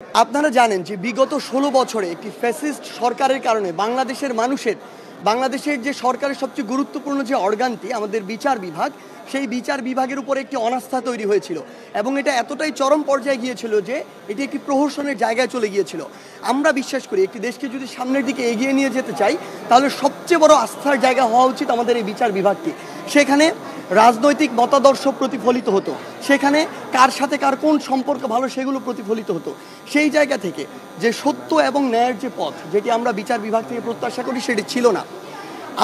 আপনারা জানেন যে বিগত ১৬ বছরে একটি ফ্যাসিস্ট সরকারের কারণে বাংলাদেশের যে সরকারের সবচেয়ে গুরুত্বপূর্ণ যে অর্গানটি আমাদের বিচার বিভাগ, সেই বিচার বিভাগের উপর একটি অনাস্থা তৈরি হয়েছিল এবং এটা এতটাই চরম পর্যায়ে গিয়েছিল যে এটি একটি প্রহসনের জায়গায় চলে গিয়েছিল। আমরা বিশ্বাস করি একটি দেশকে যদি সামনের দিকে এগিয়ে নিয়ে যেতে চাই তাহলে সবচেয়ে বড় আস্থার জায়গা হওয়া উচিত আমাদের এই বিচার বিভাগটি। সেখানে রাজনৈতিক মতাদর্শ প্রতিফলিত হতো, সেখানে কার সাথে কার কোন সম্পর্ক ভালো সেগুলো প্রতিফলিত হতো। সেই জায়গা থেকে যে সত্য এবং ন্যায়ের যে পথ, যেটি আমরা বিচার বিভাগ থেকে প্রত্যাশা করি, সেটি ছিল না।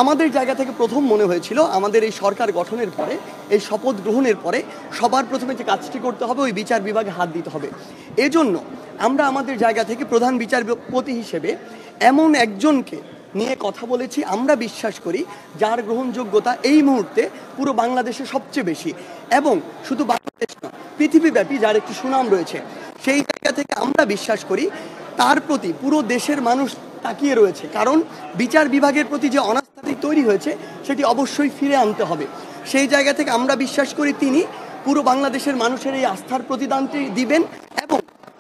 আমাদের জায়গা থেকে প্রথম মনে হয়েছিল আমাদের এই সরকার গঠনের পরে, এই শপথ গ্রহণের পরে সবার প্রথমে যে কাজটি করতে হবে ওই বিচার বিভাগে হাত দিতে হবে। এজন্য আমরা আমাদের জায়গা থেকে প্রধান বিচারপতি হিসেবে এমন একজনকে নিয়ে কথা বলেছি আমরা বিশ্বাস করি যার গ্রহণযোগ্যতা এই মুহূর্তে পুরো বাংলাদেশে সবচেয়ে বেশি, এবং শুধু বাংলাদেশ না পৃথিবীব্যাপী যার একটি সুনাম রয়েছে। সেই জায়গা থেকে আমরা বিশ্বাস করি তার প্রতি পুরো দেশের মানুষ তাকিয়ে রয়েছে, কারণ বিচার বিভাগের প্রতি যে অনাস্থাটি তৈরি হয়েছে সেটি অবশ্যই ফিরে আনতে হবে। সেই জায়গা থেকে আমরা বিশ্বাস করি তিনি পুরো বাংলাদেশের মানুষের এই আস্থার প্রতিদানটি দিবেন এবং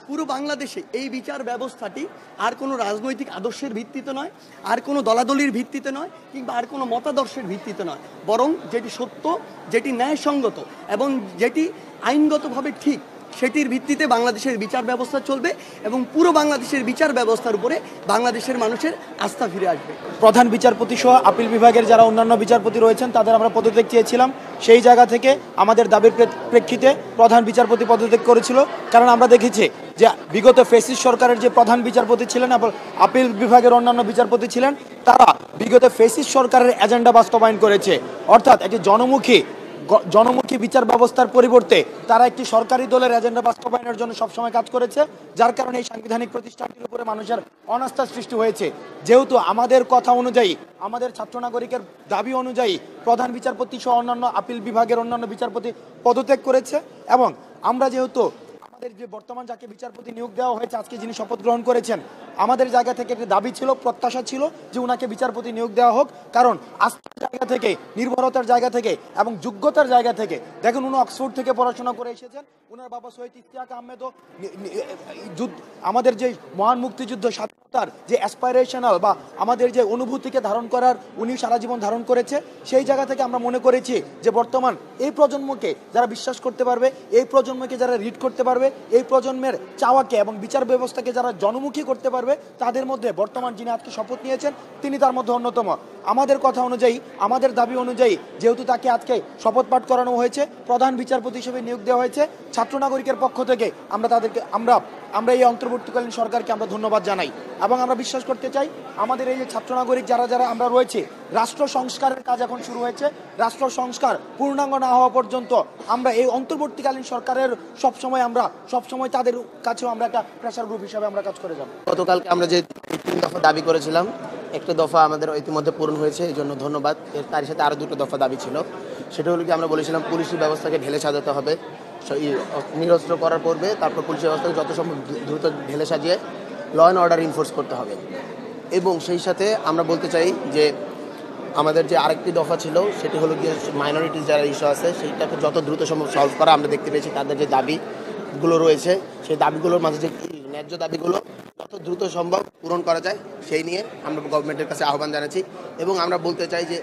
পুরো বাংলাদেশে এই বিচার ব্যবস্থাটি আর কোনো রাজনৈতিক আদর্শের ভিত্তিতে নয়, আর কোনো দলাদলির ভিত্তিতে নয়, কিংবা আর কোনো মতাদর্শের ভিত্তিতে নয়, বরং যেটি সত্য, যেটি ন্যায়সঙ্গত এবং যেটি আইনগতভাবে ঠিক, সেটির ভিত্তিতে বাংলাদেশের বিচার ব্যবস্থা চলবে এবং পুরো বাংলাদেশের বিচার ব্যবস্থার উপরে বাংলাদেশের মানুষের আস্থা ফিরে আসবে। প্রধান বিচারপতি সহ আপিল বিভাগের যারা অন্যান্য বিচারপতি রয়েছেন তাদের আমরা পদত্যাগ চেয়েছিলাম। সেই জায়গা থেকে আমাদের দাবির প্রেক্ষিতে প্রধান বিচারপতি পদত্যাগ করেছিল, কারণ আমরা দেখেছি যে বিগত ফ্যাসিস্ট সরকারের যে প্রধান বিচারপতি ছিলেন, আপিল বিভাগের অন্যান্য বিচারপতি ছিলেন, তারা বিগত ফ্যাসিস্ট সরকারের এজেন্ডা বাস্তবায়ন করেছে। অর্থাৎ একটি জনমুখী বিচার ব্যবস্থার পরিবর্তে তারা একটি সরকারি দলের এজেন্ডা বাস্তবায়নের জন্য সবসময় কাজ করেছে, যার কারণে এই সাংবিধানিক প্রতিষ্ঠানটির উপরে মানুষের অনাস্থা সৃষ্টি হয়েছে। যেহেতু আমাদের কথা অনুযায়ী, আমাদের ছাত্র নাগরিকের দাবি অনুযায়ী প্রধান বিচারপতি সহ অন্যান্য আপিল বিভাগের অন্যান্য বিচারপতি পদত্যাগ করেছে, এবং আমরা যেহেতু আমাদের যে বর্তমান যাকে বিচারপতি নিয়োগ দেওয়া হয়েছে, আজকে যিনি শপথ গ্রহণ করেছেন, আমাদের জায়গা থেকে একটি দাবি ছিল, প্রত্যাশা ছিল যে উনাকে বিচারপতি নিয়োগ দেওয়া হোক, কারণ আস্থার জায়গা থেকে, নির্ভরতার জায়গা থেকে এবং যোগ্যতার জায়গা থেকে, দেখুন উনি অক্সফোর্ড থেকে পড়াশোনা করে এসেছেন, উনার বাবা শহীদ ইশতিয়াক আহমেদও আমাদের যে মহান মুক্তিযুদ্ধ স্বাধীনতার যে অ্যাসপাইরেশনাল বা আমাদের যে অনুভূতিকে ধারণ করার উনি সারা জীবন ধারণ করেছে। সেই জায়গা থেকে আমরা মনে করেছি যে বর্তমান এই প্রজন্মকে যারা বিশ্বাস করতে পারবে, এই প্রজন্মকে যারা রিড করতে পারবে, এই প্রজন্মের চাওয়াকে এবং বিচার ব্যবস্থাকে যারা জনমুখী করতে পারবে, তাদের মধ্যে বর্তমান যিনি আজকে শপথ নিয়েছেন তিনি তার মধ্যে অন্যতম। আমাদের কথা অনুযায়ী, আমাদের দাবি অনুযায়ী, যেহেতু তাকে আজকে শপথ পাঠ করানো হয়েছে, প্রধান বিচারপতি হিসেবে নিয়োগ দেওয়া হয়েছে, ছাত্র নাগরিকের পক্ষ থেকে আমরা এই অন্তর্বর্তীকালীন সরকারকে আমরা ধন্যবাদ জানাই এবং আমরা বিশ্বাস করতে চাই আমাদের এই যে ছাত্র নাগরিক যারা আমরা রয়েছে, রাষ্ট্র সংস্কারের কাজ এখন শুরু হয়েছে। রাষ্ট্র সংস্কার পূর্ণাঙ্গ না হওয়া পর্যন্ত আমরা এই অন্তর্বর্তীকালীন সরকারের সবসময় তাদের কাছেও আমরা একটা প্রেসার গ্রুপ হিসাবে আমরা কাজ করে যাব। গতকালকে আমরা যে 3 দফা দাবি করেছিলাম, একটা দফা আমাদের ইতিমধ্যে পূরণ হয়েছে, এই জন্য ধন্যবাদ। তার সাথে আরও 2টো দফা দাবি ছিল। সেটা হলো কি, আমরা বলেছিলাম পুলিশি ব্যবস্থাকে ঢেলে সাজাতে হবে, নিরস্ত্র করার পূর্বে তারপর পুলিশি ব্যবস্থাকে যত সম্ভব দ্রুত ঢেলে সাজিয়ে ল অ্যান্ড অর্ডার ইনফোর্স করতে হবে। এবং সেই সাথে আমরা বলতে চাই যে আমাদের যে আরেকটি দফা ছিল সেটি হলো গিয়ে মাইনরিটিস যারা ইস্যু আছে সেইটাকে যত দ্রুত সম্ভব সলভ করা। আমরা দেখতে পেয়েছি তাদের যে দাবিগুলো রয়েছে, সেই দাবিগুলোর মাঝে যে ন্যায্য দাবিগুলো যত দ্রুত সম্ভব পূরণ করা যায় সেই নিয়ে আমরা গভর্নমেন্টের কাছে আহ্বান জানাচ্ছি। এবং আমরা বলতে চাই যে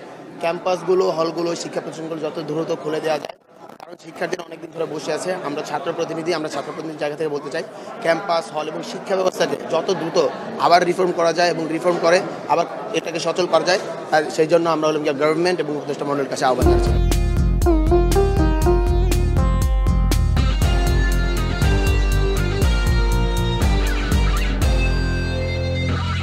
ক্যাম্পাসগুলো, হলগুলো, শিক্ষা প্রতিষ্ঠানগুলো যত দ্রুত খুলে দেওয়া যায়, কারণ শিক্ষার্থীরা অনেকদিন ধরে বসে আছে। আমরা ছাত্র প্রতিনিধির জায়গা থেকে বলতে চাই ক্যাম্পাস, হল এবং শিক্ষা ব্যবস্থাকে যত দ্রুত আবার রিফর্ম করা যায় এবং রিফর্ম করে আবার এটাকে সচল করা যায়, আর সেই জন্য আমরা গভর্নমেন্ট এবং উপদেষ্টা মণ্ডলীর কাছে আহ্বান জানাচ্ছি।